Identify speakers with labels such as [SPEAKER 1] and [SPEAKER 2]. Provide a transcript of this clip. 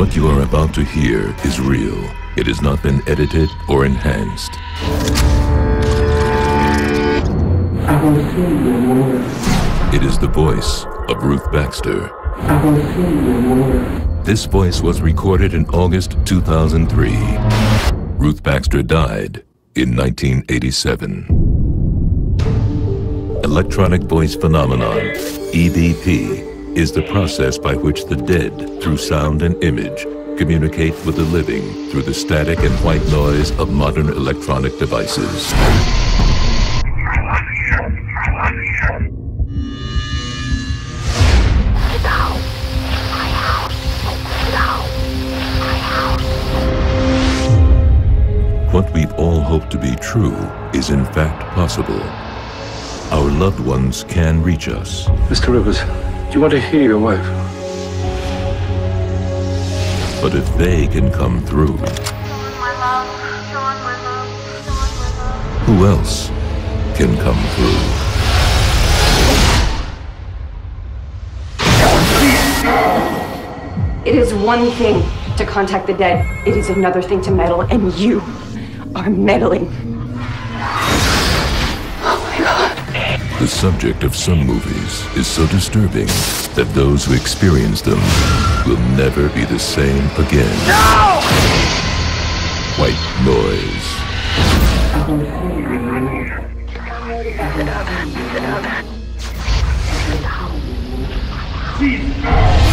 [SPEAKER 1] What you are about to hear is real. It has not been edited or enhanced. It is the voice of Ruth Baxter. This voice was recorded in August 2003. Ruth Baxter died in 1987. Electronic voice phenomenon, EVP, is the process by which the dead, through sound and image, communicate with the living through the static and white noise of modern electronic devices. What we've all hoped to be true is in fact possible. Our loved ones can reach us.
[SPEAKER 2] Mr. Rivers, do you want to hear your wife?
[SPEAKER 1] But if they can come through, who else can come through?
[SPEAKER 3] It is one thing to contact the dead. It is another thing to meddle, and you are meddling.
[SPEAKER 1] The subject of some movies is so disturbing that those who experience them will never be the same again.
[SPEAKER 4] No!
[SPEAKER 1] White noise.
[SPEAKER 4] Jesus.